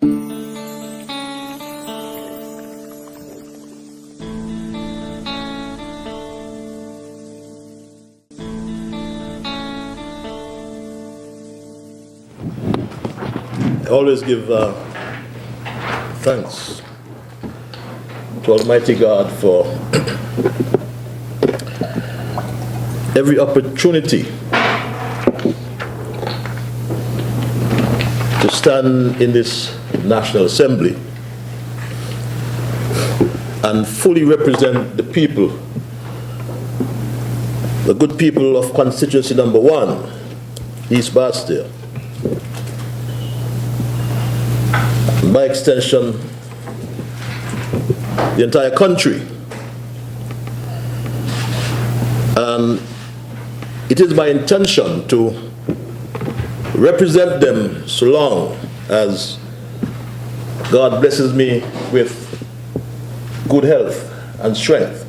I always give thanks to Almighty God for every opportunity to stand in this National Assembly and fully represent the people, the good people of constituency number 1, East Barstow. By extension, the entire country. And it is my intention to represent them so long as God blesses me with good health and strength.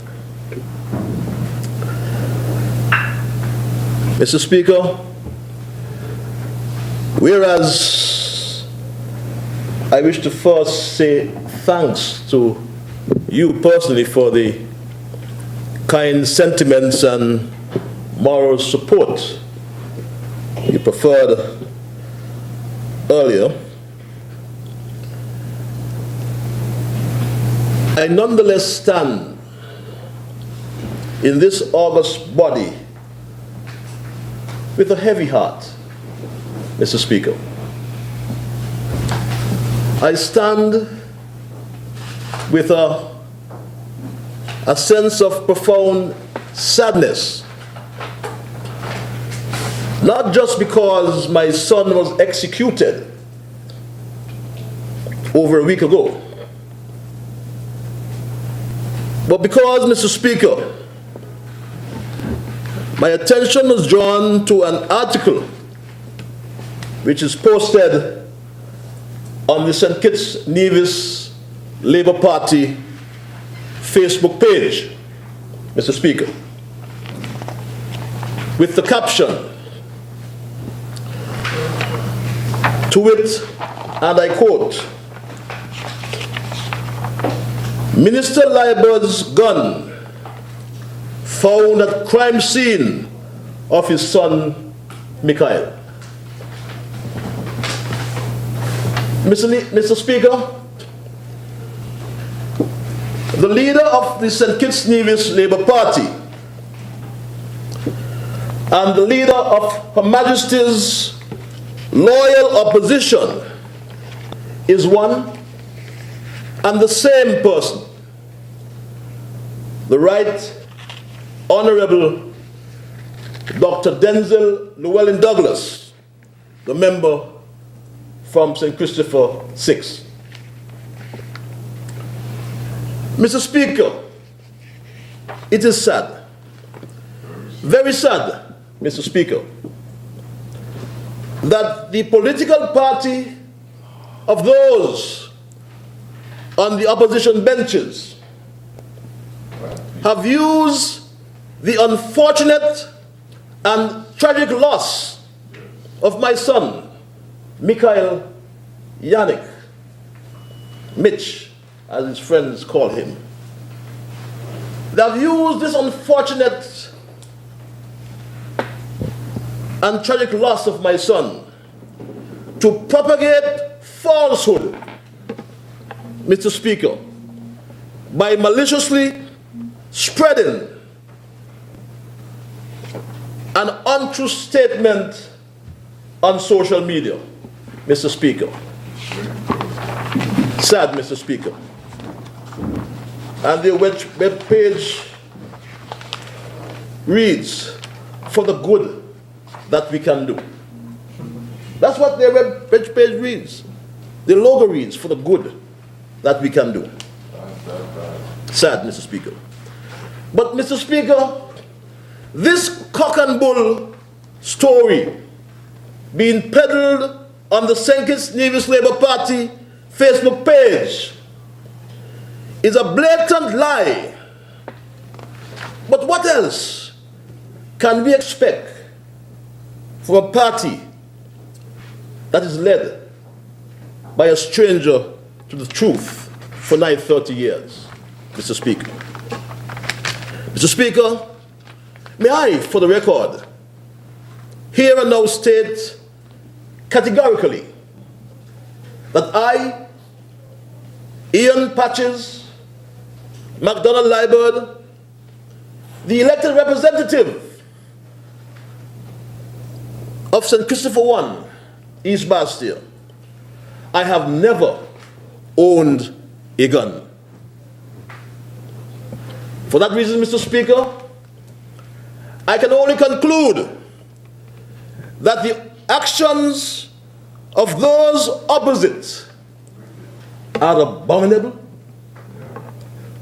Mr. Speaker, whereas I wish to first say thanks to you personally for the kind sentiments and moral support you preferred earlier. I nonetheless stand in this august body with a heavy heart, Mr. Speaker. I stand with a sense of profound sadness, not just because my son was executed over a week ago, but because, Mr. Speaker, my attention was drawn to an article which is posted on the St. Kitts Nevis Labour Party Facebook page, Mr. Speaker, with the caption, to wit, and I quote, "Minister Liburd's gun found at crime scene of his son, Michael." Mr. Speaker, the leader of the St. Kitts Nevis Labour Party and the leader of Her Majesty's loyal opposition is one and the same person, the Right Honourable Dr. Denzel Llewellyn Douglas, the member from St. Christopher 6. Mr. Speaker, it is sad, very sad, Mr. Speaker, that the political party of those on the opposition benches have used the unfortunate and tragic loss of my son, Michael Yannick, Mitch, as his friends call him. They have used this unfortunate and tragic loss of my son to propagate falsehood, Mr. Speaker, by maliciously spreading an untrue statement on social media, Mr. Speaker. Sad, Mr. Speaker. And the web page reads, "For the good that we can do." That's what their web page reads. The logo reads, "For the good that we can do." Sad, Mr. Speaker. But, Mr. Speaker, this cock and bull story being peddled on the St. Kitts Nevis Labour Party Facebook page is a blatant lie. But what else can we expect from a party that is led by a stranger to the truth for nigh 30 years, Mr. Speaker. Mr. Speaker, may I, for the record, here and now state categorically that I, Ian Patches, MacDonald Liburd, the elected representative of St. Christopher 1, East Bastille, I have never owned a gun. For that reason, Mr. Speaker, I can only conclude that the actions of those opposite are abominable,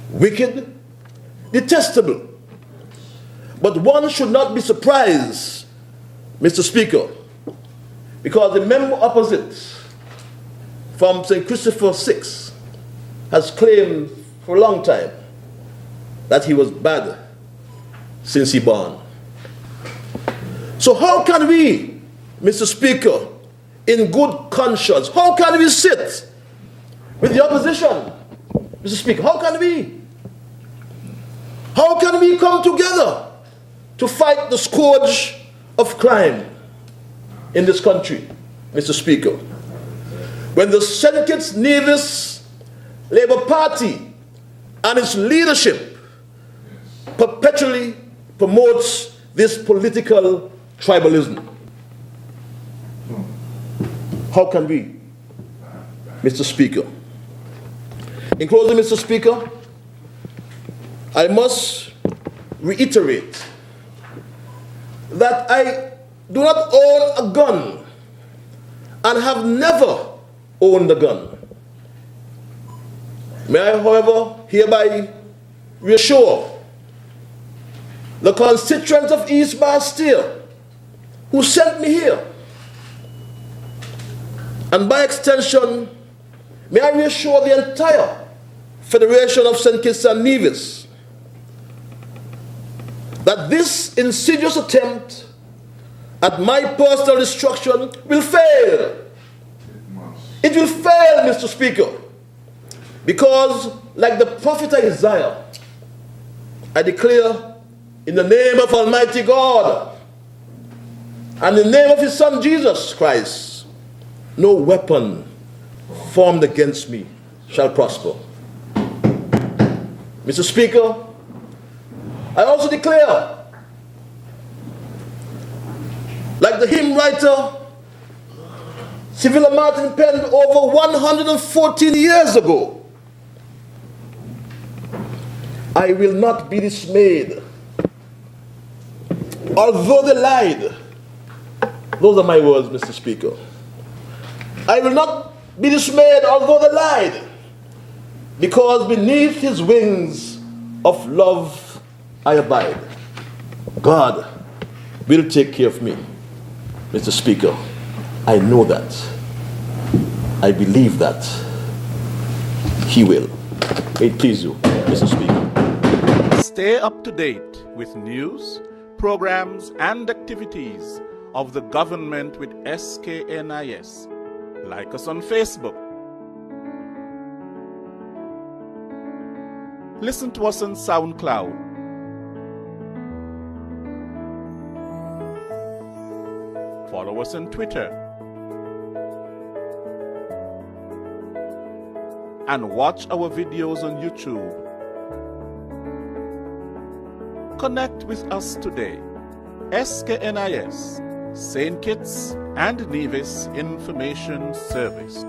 wicked, detestable. But one should not be surprised, Mr. Speaker, because the member opposite from St. Christopher 6 has claimed for a long time that he was bad since he born. So how can we, Mr. Speaker, in good conscience, how can we sit with the opposition, Mr. Speaker? How can we? How can we come together to fight the scourge of crime in this country, Mr. Speaker, when the St. Kitts Nevis Labour Party and its leadership perpetually promotes this political tribalism? How can we, Mr. Speaker? In closing, Mr. Speaker, I must reiterate that I do not own a gun and have never owned a gun. May I, however, hereby reassure the constituents of East Bastille who sent me here, and by extension, may I reassure the entire Federation of St. Kitts and Nevis that this insidious attempt at my personal destruction will fail. It will fail, Mr. Speaker, because like the prophet Isaiah, I declare in the name of Almighty God and in the name of His Son Jesus Christ, no weapon formed against me shall prosper. Mr. Speaker, I also declare, like the hymn writer Sivilla Martin penned over 114 years ago, I will not be dismayed, although they lied. Those are my words, Mr. Speaker. I will not be dismayed, although they lied, because beneath His wings of love I abide. God will take care of me, Mr. Speaker. I know that. I believe that He will. May it please you, Mr. Speaker. Stay up to date with news, programs, and activities of the government with SKNIS. Like us on Facebook. Listen to us on SoundCloud. Follow us on Twitter. And watch our videos on YouTube. Connect with us today. SKNIS, St. Kitts and Nevis Information Service.